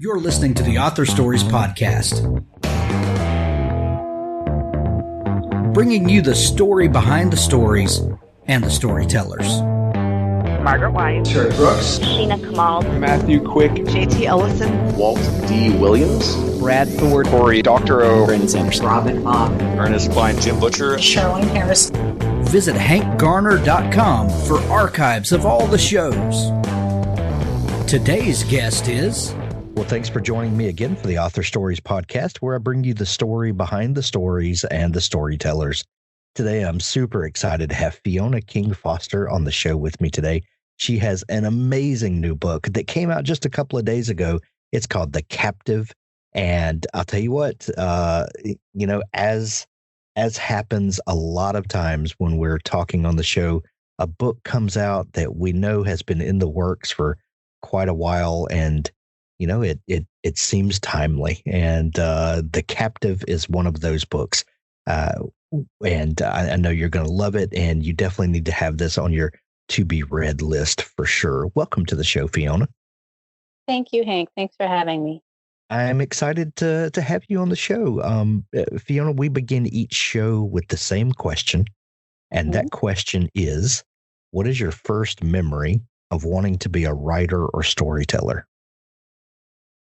You're listening to the Author Stories Podcast, bringing you the story behind the stories and the storytellers. Margaret White, Terry Brooks, Sheena Kamal, Matthew Quick, JT Ellison, Walt D. Williams, Brad Ford, Corey, Dr. O, Brandon Sanderson, Robin Mock, Ernest Klein, Jim Butcher, Sherwin Harris. Visit hankgarner.com for archives of all the shows. Today's guest is... Well, thanks for joining me again for the Author Stories Podcast, where I bring you the story behind the stories and the storytellers. Today, I'm super excited to have Fiona King Foster on the show with me today. She has an amazing new book that came out just a couple of days ago. It's called The Captive. And I'll tell you what, as happens a lot of times when we're talking on the show, a book comes out that we know has been in the works for quite a while, and it seems timely. And The Captive is one of those books. And I know you're going to love it, and you definitely need to have this on your to-be-read list for sure. Welcome to the show, Fiona. Thank you, Hank. Thanks for having me. I'm excited to have you on the show. Fiona, we begin each show with the same question, and that question is, what is your first memory of wanting to be a writer or storyteller?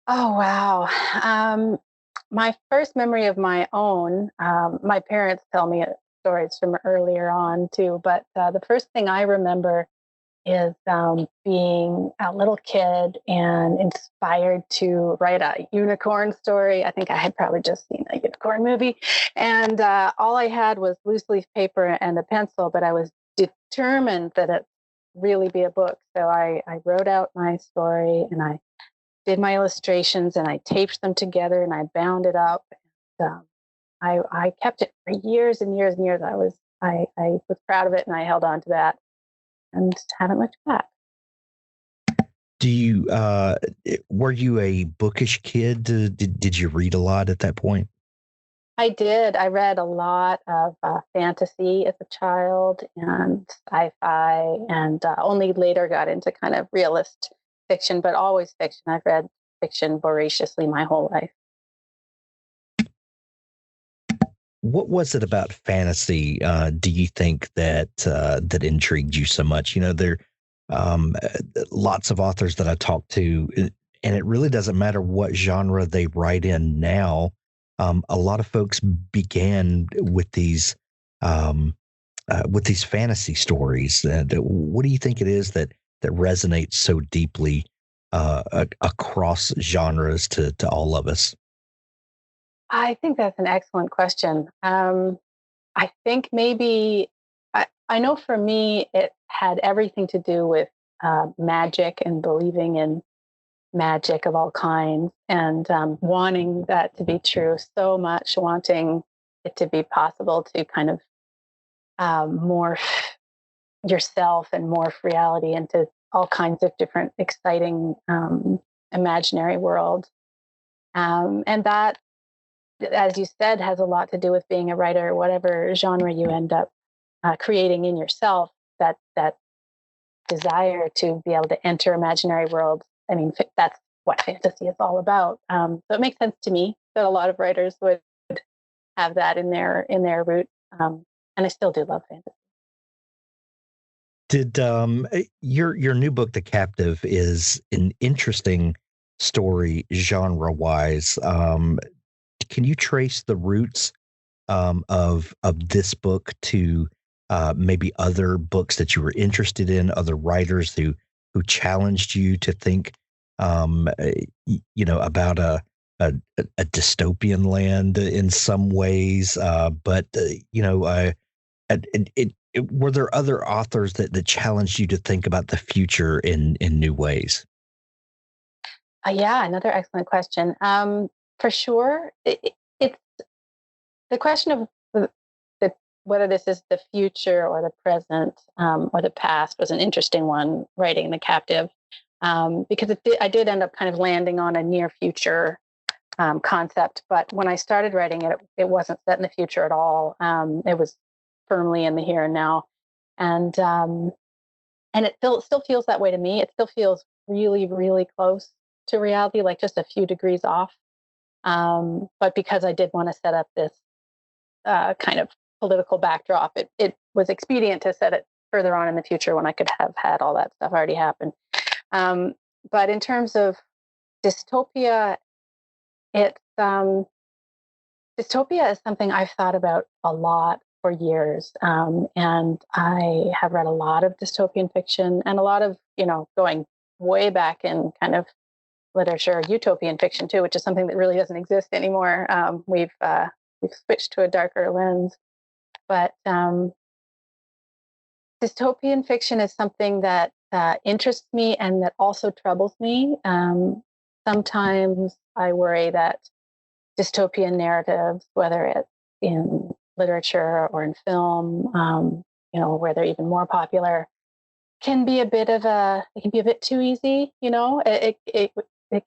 Oh, wow. My first memory of my own, my parents tell me stories from earlier on too, but the first thing I remember is being a little kid and inspired to write a unicorn story. I think I had probably just seen a unicorn movie, and all I had was loose leaf paper and a pencil, but I was determined that it really be a book. So I wrote out my story, and I did my illustrations, and I taped them together, and I bound it up. And, I kept it for years and years and years. I was proud of it, and I held on to that and haven't looked back. Do you were you a bookish kid? Did you read a lot at that point? I did. I read a lot of fantasy as a child and sci-fi, and only later got into kind of realist fiction, but always fiction. I've read fiction voraciously my whole life. What was it about fantasy, do you think, that intrigued you so much? There lots of authors that I talk to, and it really doesn't matter what genre they write in now. A lot of folks began with these fantasy stories. What do you think it is that resonates so deeply across genres to all of us? I think that's an excellent question. I think maybe, I know for me, it had everything to do with magic and believing in magic of all kinds, and wanting that to be true so much, wanting it to be possible to kind of morph yourself and morph reality into all kinds of different exciting imaginary worlds. And that, as you said, has a lot to do with being a writer, whatever genre you end up creating in yourself, that desire to be able to enter imaginary worlds. I mean, that's what fantasy is all about. So it makes sense to me that a lot of writers would have that in their root. And I still do love fantasy. Did your new book, The Captive, is an interesting story genre-wise. Can you trace the roots of this book to maybe other books that you were interested in, other writers who challenged you to think, about a dystopian land in some ways, but were there other authors that challenged you to think about the future in new ways? Yeah, another excellent question. For sure, it's the question of whether this is the future or the present or the past was an interesting one, writing The Captive, because I did end up kind of landing on a near future concept. But when I started writing it, it wasn't set in the future at all. It was firmly in the here and now. And it still feels that way to me. It still feels really, really close to reality, like just a few degrees off. But because I did want to set up this kind of political backdrop, it was expedient to set it further on in the future when I could have had all that stuff already happen. But in terms of dystopia, it's dystopia is something I've thought about a lot for years, and I have read a lot of dystopian fiction and a lot of, going way back in kind of literature, utopian fiction too, which is something that really doesn't exist anymore. We've switched to a darker lens, but dystopian fiction is something that interests me and that also troubles me. Sometimes I worry that dystopian narratives, whether it's in literature or in film, where they're even more popular, can be a bit too easy. It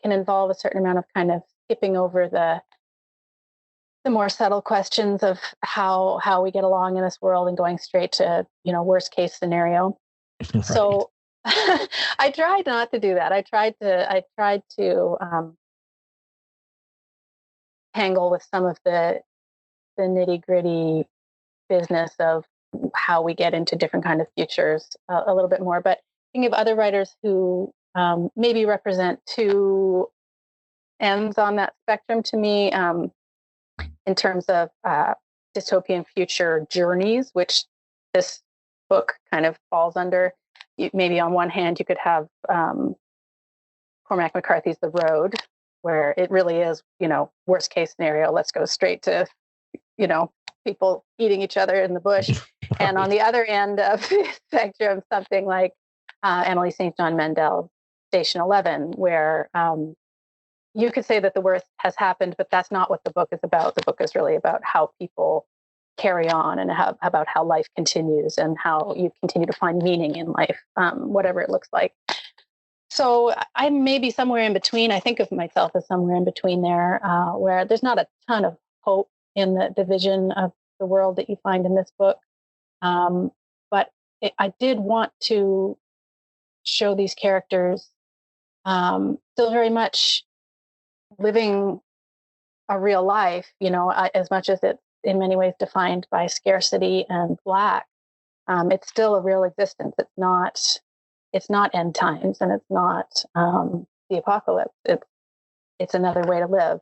can involve a certain amount of kind of skipping over the more subtle questions of how we get along in this world and going straight to, worst case scenario. Right. So I tried not to do that. I tried to tangle with some of the nitty gritty business of how we get into different kind of futures a little bit more. But thinking of other writers who maybe represent two ends on that spectrum to me, in terms of dystopian future journeys, which this book kind of falls under. Maybe on one hand, you could have Cormac McCarthy's The Road, where it really is, worst case scenario, let's go straight to, people eating each other in the bush. Right. And on the other end of the spectrum, something like Emily St. John Mandel, Station 11, where you could say that the worst has happened, but that's not what the book is about. The book is really about how people carry on and about how life continues and how you continue to find meaning in life, whatever it looks like. So I'm maybe somewhere in between. I think of myself as somewhere in between there, where there's not a ton of hope in the vision of the world that you find in this book. But I did want to show these characters still very much living a real life, as much as it's in many ways defined by scarcity and lack. It's still a real existence. It's not end times, and it's not the apocalypse. It's another way to live.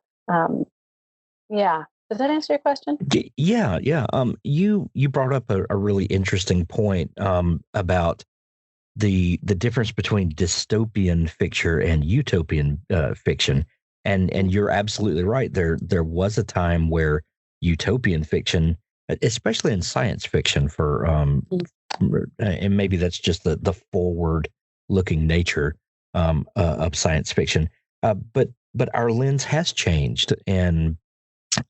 Yeah. Does that answer your question? Yeah. You brought up a really interesting point about the difference between dystopian fiction and utopian fiction. And you're absolutely right. There was a time where utopian fiction, especially in science fiction, and maybe that's just the forward-looking nature of science fiction. But our lens has changed. And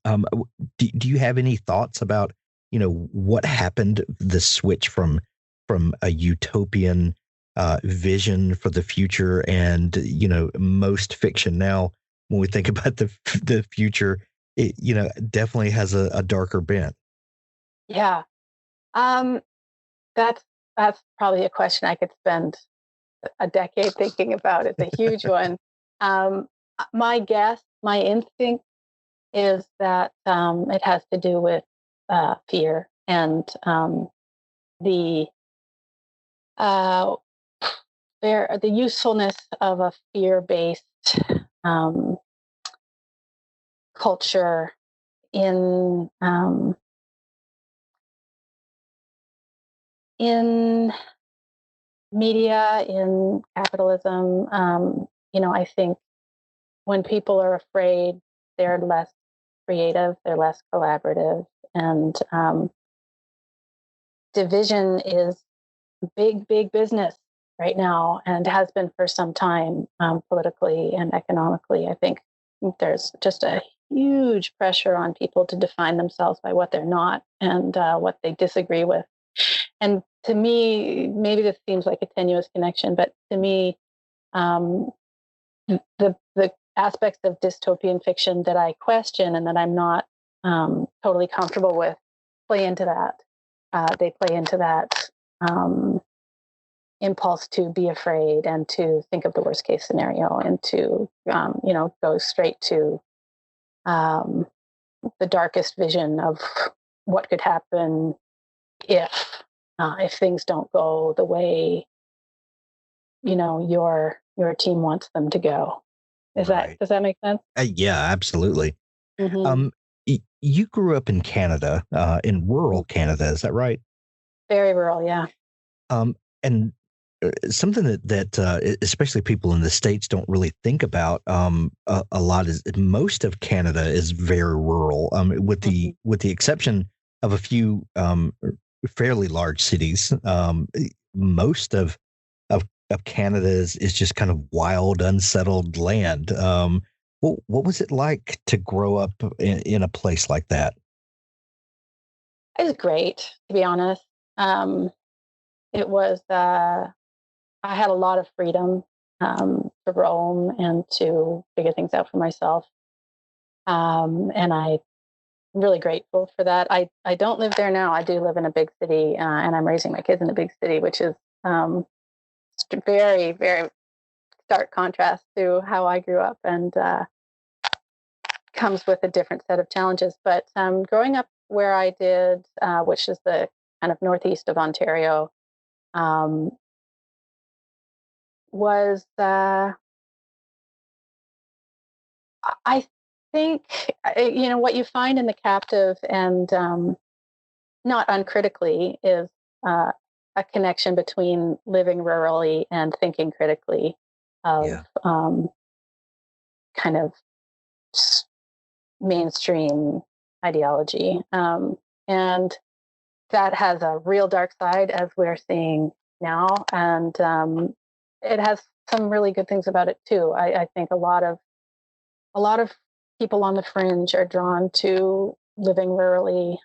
do you have any thoughts about what happened? The switch from a utopian vision for the future, and most fiction now, when we think about the future, it definitely has a darker bent. Yeah. That's probably a question I could spend a decade thinking about. It's a huge one. My guess, my instinct is that it has to do with fear and the usefulness of a fear-based culture in media, in capitalism. I think when people are afraid, they're less creative, they're less collaborative, and division is big business right now, and has been for some time, politically and economically. I think there's just a huge pressure on people to define themselves by what they're not and what they disagree with. And to me, maybe this seems like a tenuous connection, but to me, the aspects of dystopian fiction that I question and that I'm not totally comfortable with play into that. They play into that impulse to be afraid and to think of the worst case scenario and to, go straight to um, the darkest vision of what could happen if things don't go the way your team wants them to go. Does that make sense? Yeah, absolutely. Mm-hmm. You grew up in Canada, in rural Canada, is that right? Very rural, yeah. And something that especially people in the States don't really think about a lot is most of Canada is very rural, with the exception of a few fairly large cities. Most of Canada is just kind of wild, unsettled land. What was it like to grow up in a place like that? It was great, to be honest. It was, I had a lot of freedom to roam and to figure things out for myself. And I'm really grateful for that. I don't live there now. I do live in a big city, and I'm raising my kids in a big city, which is very, very stark contrast to how I grew up, and comes with a different set of challenges. But growing up where I did, which is the kind of northeast of Ontario, um, was I think what you find in the captive, and not uncritically, is a connection between living rurally and thinking critically of kind of mainstream ideology. And that has a real dark side, as we're seeing now. And it has some really good things about it too. I think a lot of people on the fringe are drawn to living rurally,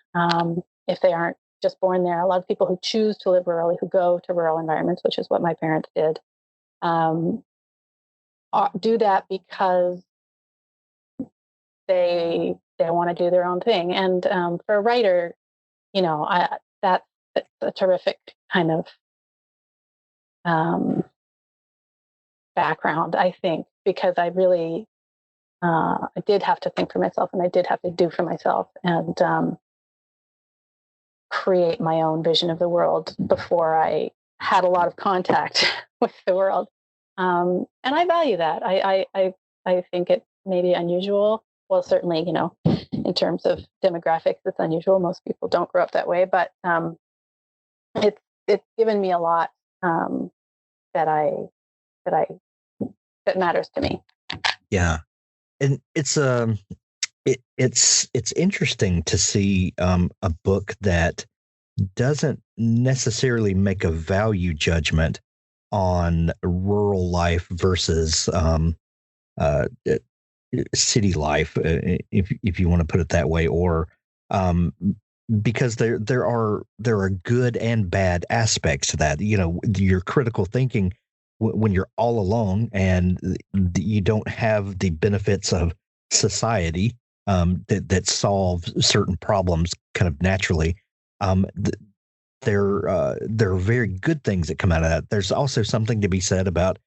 if they aren't just born there. A lot of people who choose to live rurally, who go to rural environments, which is what my parents did, do that because they want to do their own thing. And for a writer, that's a terrific kind of background, I think, because I really I did have to think for myself, and I did have to do for myself, and create my own vision of the world before I had a lot of contact with the world. And I value that. I think it may be unusual. Well, certainly, in terms of demographics, it's unusual. Most people don't grow up that way, but it's given me a lot that I that matters to me. Yeah, and it's interesting to see a book that doesn't necessarily make a value judgment on rural life versus city life, if you want to put it that way, or because there are good and bad aspects to that. Your critical thinking when you're all alone and you don't have the benefits of society that solve certain problems kind of naturally. There are very good things that come out of that. There's also something to be said about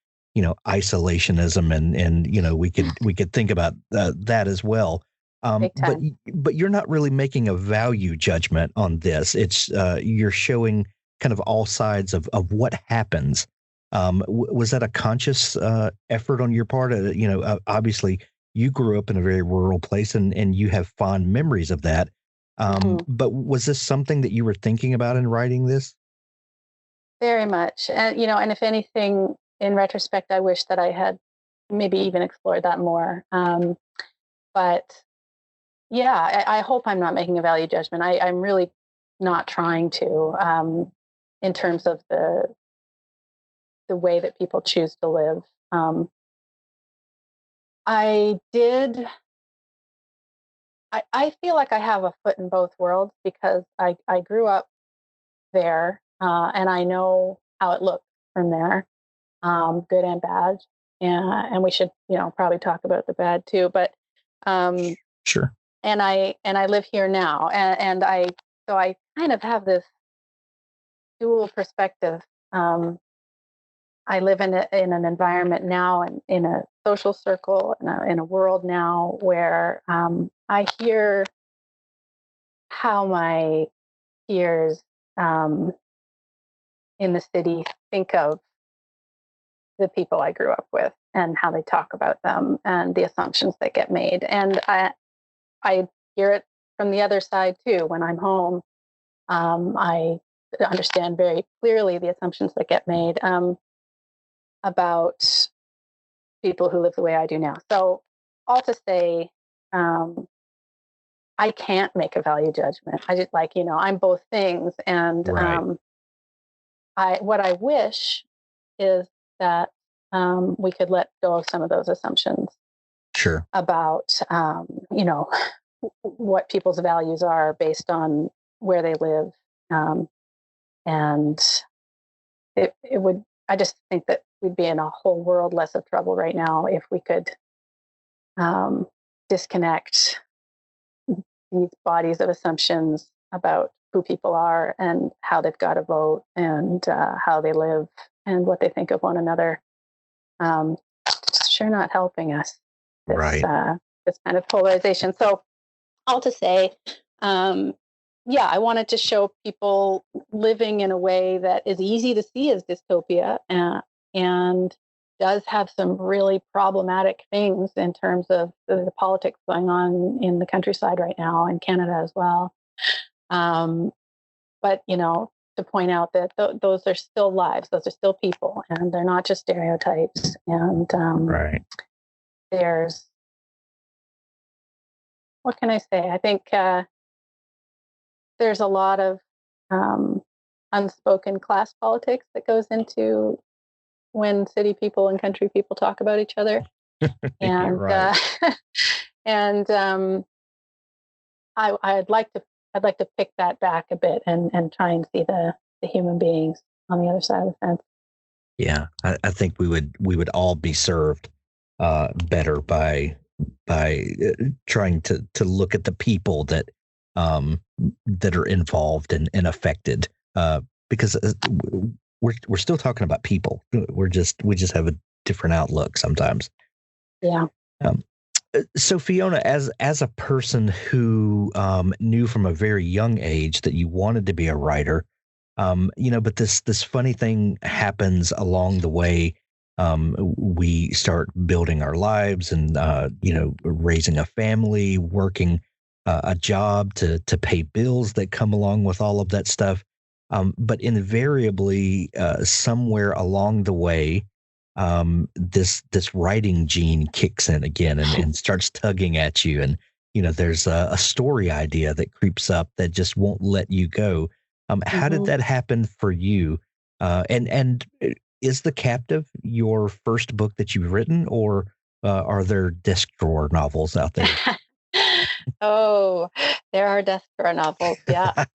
isolationism, and we could think about that as well. But you're not really making a value judgment on this. It's you're showing kind of all sides of what happens. Was that a conscious effort on your part? Obviously you grew up in a very rural place, and you have fond memories of that. But was this something that you were thinking about in writing this? Very much. And if anything, in retrospect, I wish that I had maybe even explored that more. But yeah, I hope I'm not making a value judgment. I'm really not trying to, in terms of the way that people choose to live. I feel like I have a foot in both worlds, because I grew up there, and I know how it looks from there, good and bad. And we should, probably talk about the bad too. But sure. And I live here now, and so I kind of have this dual perspective. I live in an environment now and in a social circle in a world now where I hear how my peers in the city think of the people I grew up with and how they talk about them and the assumptions that get made. And I hear it from the other side too. When I'm home, I understand very clearly the assumptions that get made about people who live the way I do now. So, all to say, I can't make a value judgment. I just I'm both things, and Right. what I wish is that we could let go of some of those assumptions Sure. about what people's values are based on where they live, and it would. I just think that we'd be in a whole world less of trouble right now if we could disconnect these bodies of assumptions about who people are and how they've got to vote and how they live and what they think of one another. It's sure not helping us. Right. This kind of polarization. So, all to say, I wanted to show people living in a way that is easy to see as dystopia and does have some really problematic things in terms of the politics going on in the countryside right now and Canada as well. But to point out that those are still lives, those are still people, and they're not just stereotypes. And Right. there's, what can I say? I think there's a lot of unspoken class politics that goes into when city people and country people talk about each other. And Right. and I'd like to pick that back a bit and try and see the human beings on the other side of the fence. Yeah, I think we would all be served better by trying to look at the people that that are involved and affected, because we're still talking about people. We just have a different outlook sometimes. Yeah. So Fiona, as a person who knew from a very young age that you wanted to be a writer, but this funny thing happens along the way. We start building our lives and raising a family, working a job to pay bills that come along with all of that stuff. But invariably, somewhere along the way, this writing gene kicks in again and starts tugging at you. And, there's a story idea that creeps up that just won't let you go. How did that happen for you? And is The Captive your first book that you've written, or are there desk drawer novels out there? Oh, there are desk drawer novels. Yeah.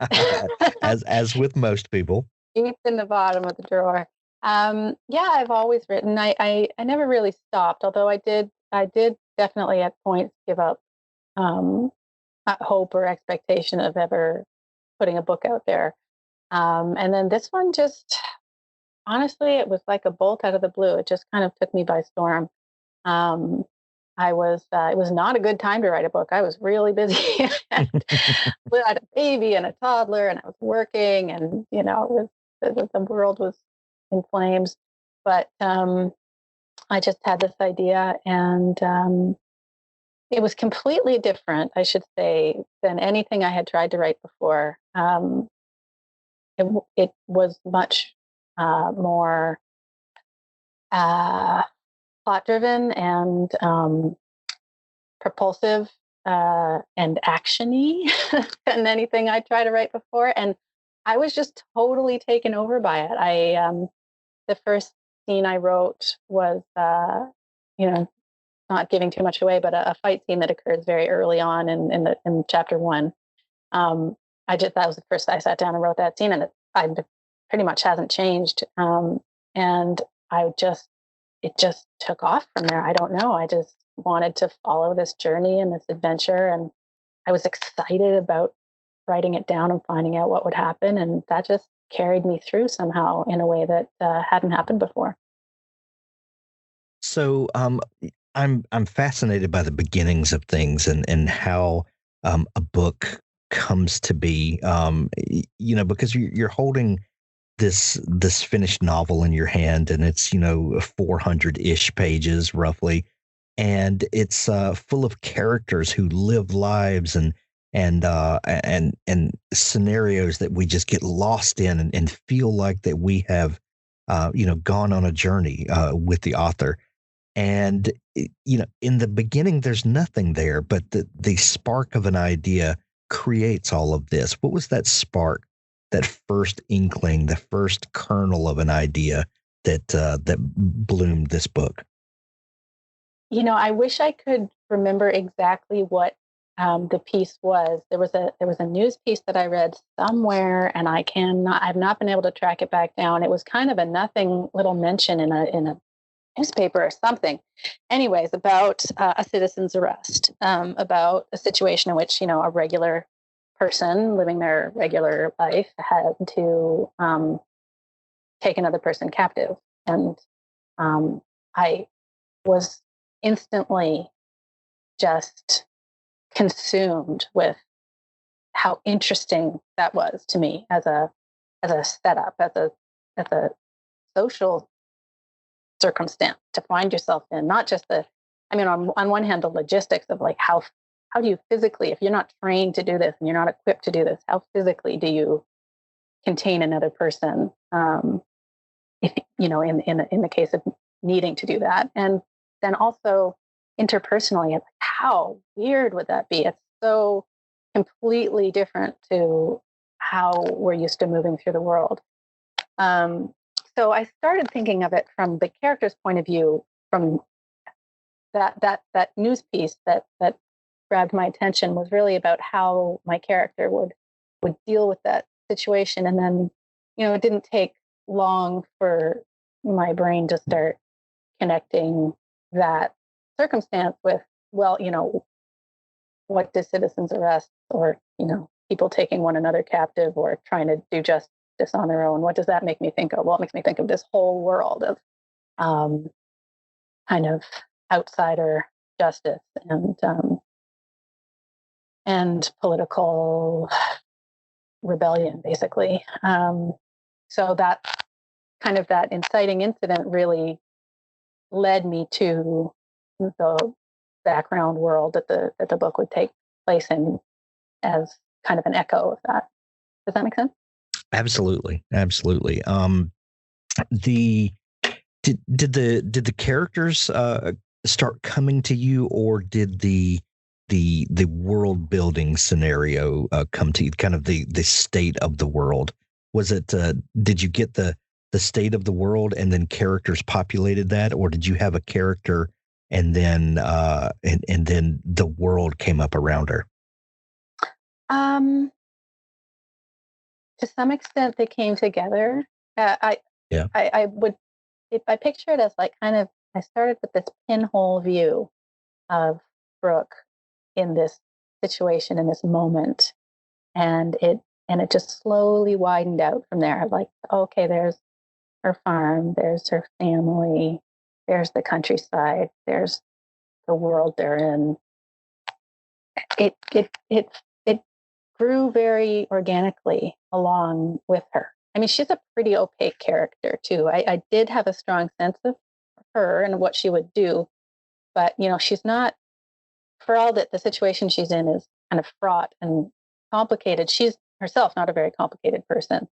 as with most people. Deep in the bottom of the drawer. I've always written. I never really stopped, although I did definitely at points give up hope or expectation of ever putting a book out there. And then this one just, honestly, it was like a bolt out of the blue. It just kind of took me by storm. It was not a good time to write a book. I was really busy. We had a baby and a toddler, and I was working, and the world was in flames. But I just had this idea, and it was completely different, I should say, than anything I had tried to write before. It was much more plot driven and propulsive and actiony than anything I tried to write before. And I was just totally taken over by it. The first scene I wrote was, not giving too much away, but a fight scene that occurs very early on in chapter 1. That was the first I sat down and wrote that scene, and it pretty much hasn't changed. And it just took off from there. I don't know. I just wanted to follow this journey and this adventure, and I was excited about writing it down and finding out what would happen, and that just carried me through somehow in a way that hadn't happened before. So I'm fascinated by the beginnings of things and how a book comes to be. Because you're holding this finished novel in your hand, and it's 400-ish pages roughly, and it's full of characters who live lives and scenarios that we just get lost in and feel like that we have gone on a journey with the author. And in the beginning there's nothing there, but the spark of an idea creates all of this. What was that spark, that first inkling, the first kernel of an idea that bloomed this book? I wish I could remember exactly what the piece was. There was a news piece that I read somewhere, and I've not been able to track it back down. It was kind of a nothing little mention in a newspaper or something. Anyways, about a citizen's arrest, about a situation in which a regular person living their regular life had to take another person captive, and I was instantly just consumed with how interesting that was to me as a setup, as a social circumstance to find yourself in. Not just on one hand, the logistics of like how do you physically, if you're not trained to do this and you're not equipped to do this, how physically do you contain another person? If in the case of needing to do that, and then also interpersonally, it's like, how weird would that be? It's so completely different to how we're used to moving through the world. So I started thinking of it from the character's point of view, from that news piece that grabbed my attention was really about how my character would deal with that situation. And then, it didn't take long for my brain to start connecting that circumstance with, well, what does citizens arrest, or, people taking one another captive or trying to do justice on their own, what does that make me think of? Well, it makes me think of this whole world of kind of outsider justice and political rebellion, basically. So that kind of that inciting incident really led me to the background world that the book would take place in, as kind of an echo of that. Does that make sense? Absolutely. The did the characters start coming to you, or did the world building scenario come to you? Kind of the state of the world. Was it? Did you get the state of the world and then characters populated that, or did you have a character and then and then the world came up around her? To some extent, they came together. I would, if I picture it as like kind of, I started with this pinhole view of Brooke in this situation, in this moment, and it just slowly widened out from there. Like, okay, there's her farm, there's her family, there's the countryside, there's the world they're in. It grew very organically along with her. I mean, she's a pretty opaque character too. I did have a strong sense of her and what she would do, but she's not, for all that the situation she's in is kind of fraught and complicated. She's herself not a very complicated person.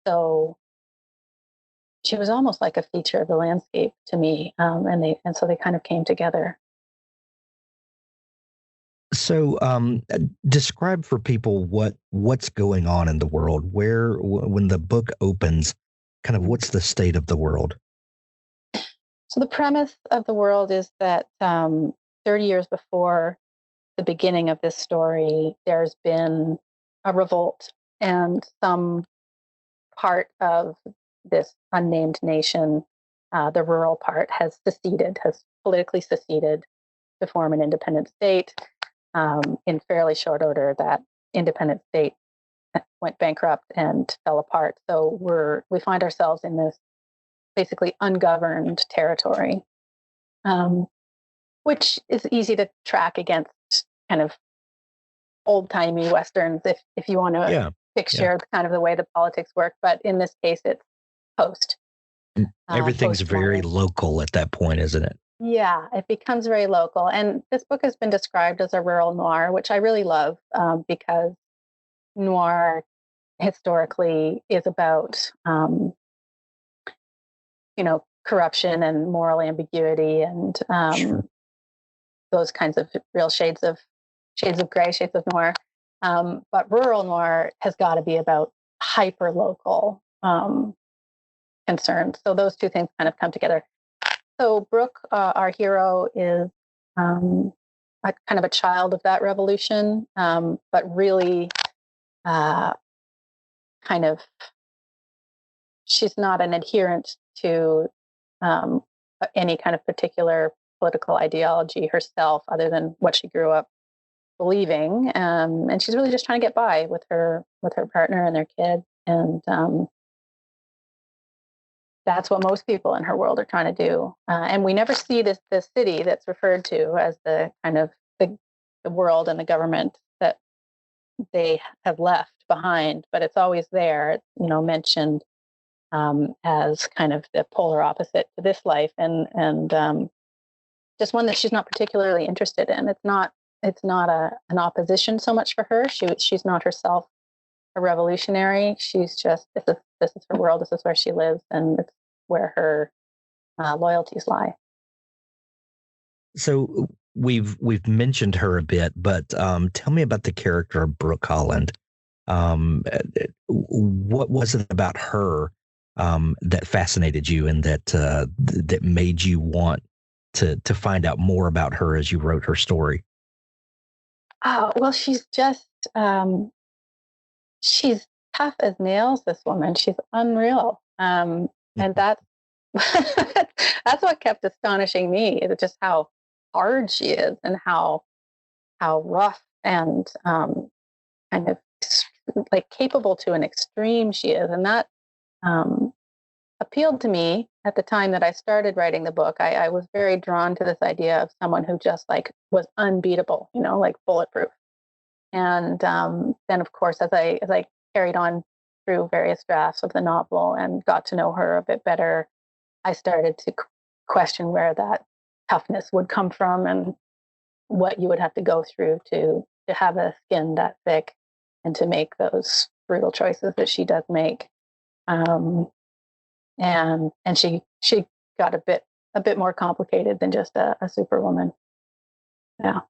So she was almost like a feature of the landscape to me, and so they kind of came together. So, describe for people what's going on in the world. When the book opens, kind of what's the state of the world? So the premise of the world is that 30 years before the beginning of this story, there's been a revolt, and some part of this unnamed nation, the rural part, has politically seceded to form an independent state. In fairly short order, that independent state went bankrupt and fell apart. So we find ourselves in this basically ungoverned territory, which is easy to track against kind of old-timey Westerns if you want to picture kind of the way the politics work. But in this case, it's post. Everything's very local at that point, isn't it? Yeah, it becomes very local. And this book has been described as a rural noir, which I really love because noir historically is about, corruption and moral ambiguity and those kinds of real shades of gray, shades of noir. But rural noir has got to be about hyper local concerns. So those two things kind of come together. So Brooke, our hero, is kind of a child of that revolution, but really she's not an adherent to any kind of particular political ideology herself, other than what she grew up believing, and she's really just trying to get by with her partner and their kids, and that's what most people in her world are trying to do. And we never see this city that's referred to as the kind of the world and the government that they have left behind, but it's always there. It's, mentioned as kind of the polar opposite to this life, and just one that she's not particularly interested in. It's not an opposition so much for her. She's not herself a revolutionary. She's just this is her world. This is where she lives, and it's where her loyalties lie. So we've mentioned her a bit, but tell me about the character of Brooke Holland. What was it about her that fascinated you, and that made you want to find out more about her as you wrote her story? Well, she's just she's tough as nails. This woman, she's unreal, and that's that's what kept astonishing me. Is just how hard she is, and how rough and kind of like capable to an extreme she is, and that appealed to me at the time that I started writing the book. I was very drawn to this idea of someone who just like was unbeatable, like bulletproof. And then, of course, as I carried on through various drafts of the novel and got to know her a bit better, I started to question where that toughness would come from and what you would have to go through to have a skin that thick and to make those brutal choices that she does make. And she got a bit more complicated than just a superwoman. Yeah.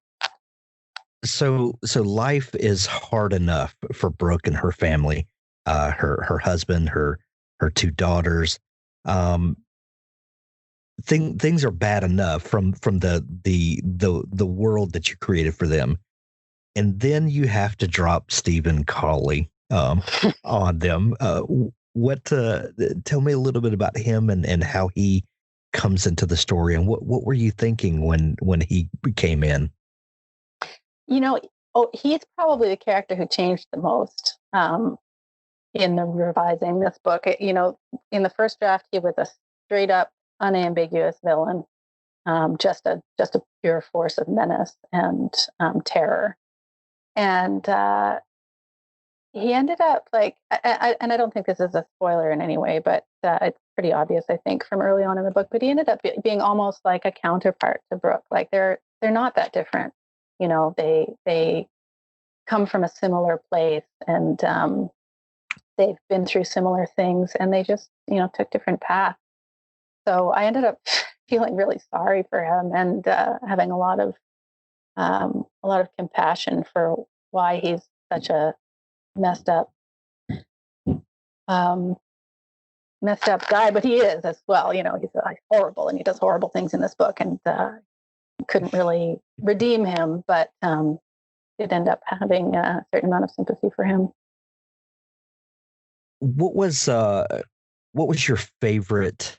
So life is hard enough for Brooke and her family, her husband, her two daughters. Things are bad enough from the world that you created for them, and then you have to drop Stephen Cawley on them. Tell me a little bit about him and how he comes into the story, and what were you thinking when he came in? He's probably the character who changed the most in the revising this book. In the first draft, he was a straight up, unambiguous villain, just a pure force of menace and terror. And he ended up and I don't think this is a spoiler in any way, but it's pretty obvious, I think, from early on in the book. But he ended up being almost like a counterpart to Brooke. Like they're not that different. They come from a similar place, and they've been through similar things, and they just took different paths. So I ended up feeling really sorry for him and having a lot of compassion for why he's such a messed up guy, but he is as well. He's horrible, and he does horrible things in this book, and couldn't really redeem him, but did end up having a certain amount of sympathy for him. What was your favorite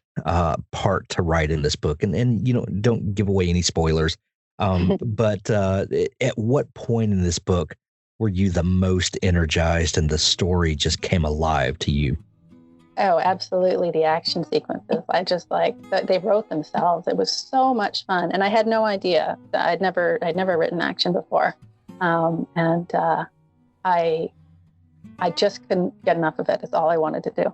part to write in this book? And don't give away any spoilers. But at what point in this book were you the most energized and the story just came alive to you? Oh, absolutely. The action sequences. I just they wrote themselves. It was so much fun. And I had no idea that I'd never written action before. I just couldn't get enough of it. It's all I wanted to do.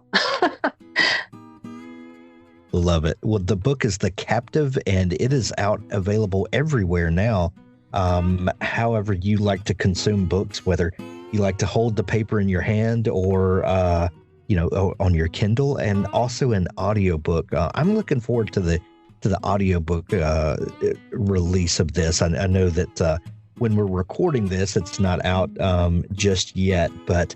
Love it. Well, the book is The Captive, and it is out available everywhere now. However you like to consume books, whether you like to hold the paper in your hand or, on your Kindle, and also an audiobook. I'm looking forward to the audiobook release of this. I know that when we're recording this, it's not out just yet, but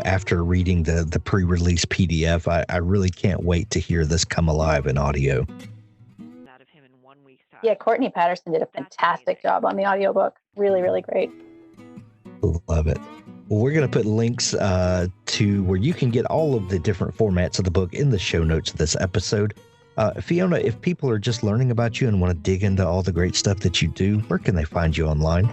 after reading the pre-release PDF, I really can't wait to hear this come alive in audio. Yeah, Courtney Patterson did a fantastic job on the audiobook. Really, really great. Love it. Well, we're going to put links to where you can get all of the different formats of the book in the show notes of this episode. Fiona, if people are just learning about you and want to dig into all the great stuff that you do, where can they find you online?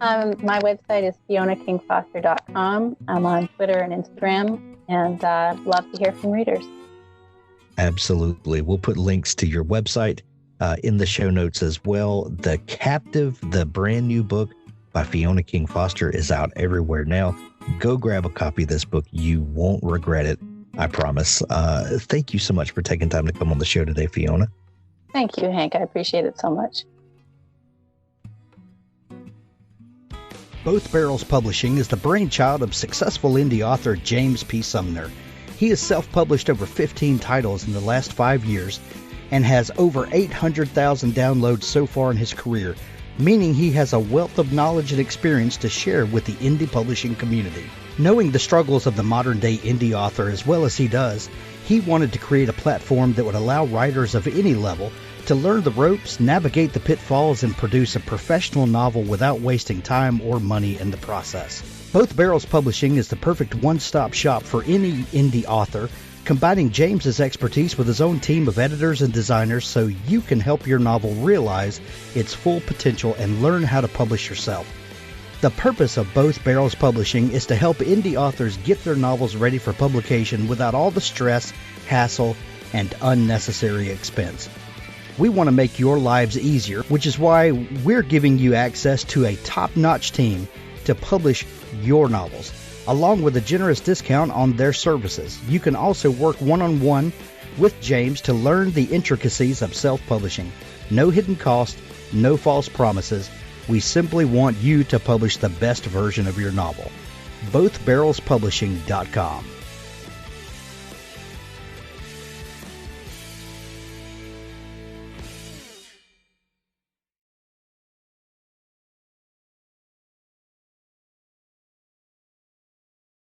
My website is FionaKingFoster.com. I'm on Twitter and Instagram, and love to hear from readers. Absolutely. We'll put links to your website in the show notes as well. The Captive, the brand new book by Fiona King Foster, is out everywhere now. Go grab a copy of this book. You won't regret it. I promise. Thank you so much for taking time to come on the show today, Fiona. Thank you, Hank. I appreciate it so much. Both Barrels Publishing is the brainchild of successful indie author James P. Sumner. He has self-published over 15 titles in the last 5 years and has over 800,000 downloads so far in his career, meaning he has a wealth of knowledge and experience to share with the indie publishing community. Knowing the struggles of the modern-day indie author as well as he does, he wanted to create a platform that would allow writers of any level to learn the ropes, navigate the pitfalls, and produce a professional novel without wasting time or money in the process. Both Barrels Publishing is the perfect one-stop shop for any indie author, combining James's expertise with his own team of editors and designers so you can help your novel realize its full potential and learn how to publish yourself. The purpose of Both Barrels Publishing is to help indie authors get their novels ready for publication without all the stress, hassle, and unnecessary expense. We want to make your lives easier, which is why we're giving you access to a top-notch team to publish your novels, along with a generous discount on their services. You can also work one-on-one with James to learn the intricacies of self-publishing. No hidden cost, no false promises. We simply want you to publish the best version of your novel. BothBarrelsPublishing.com.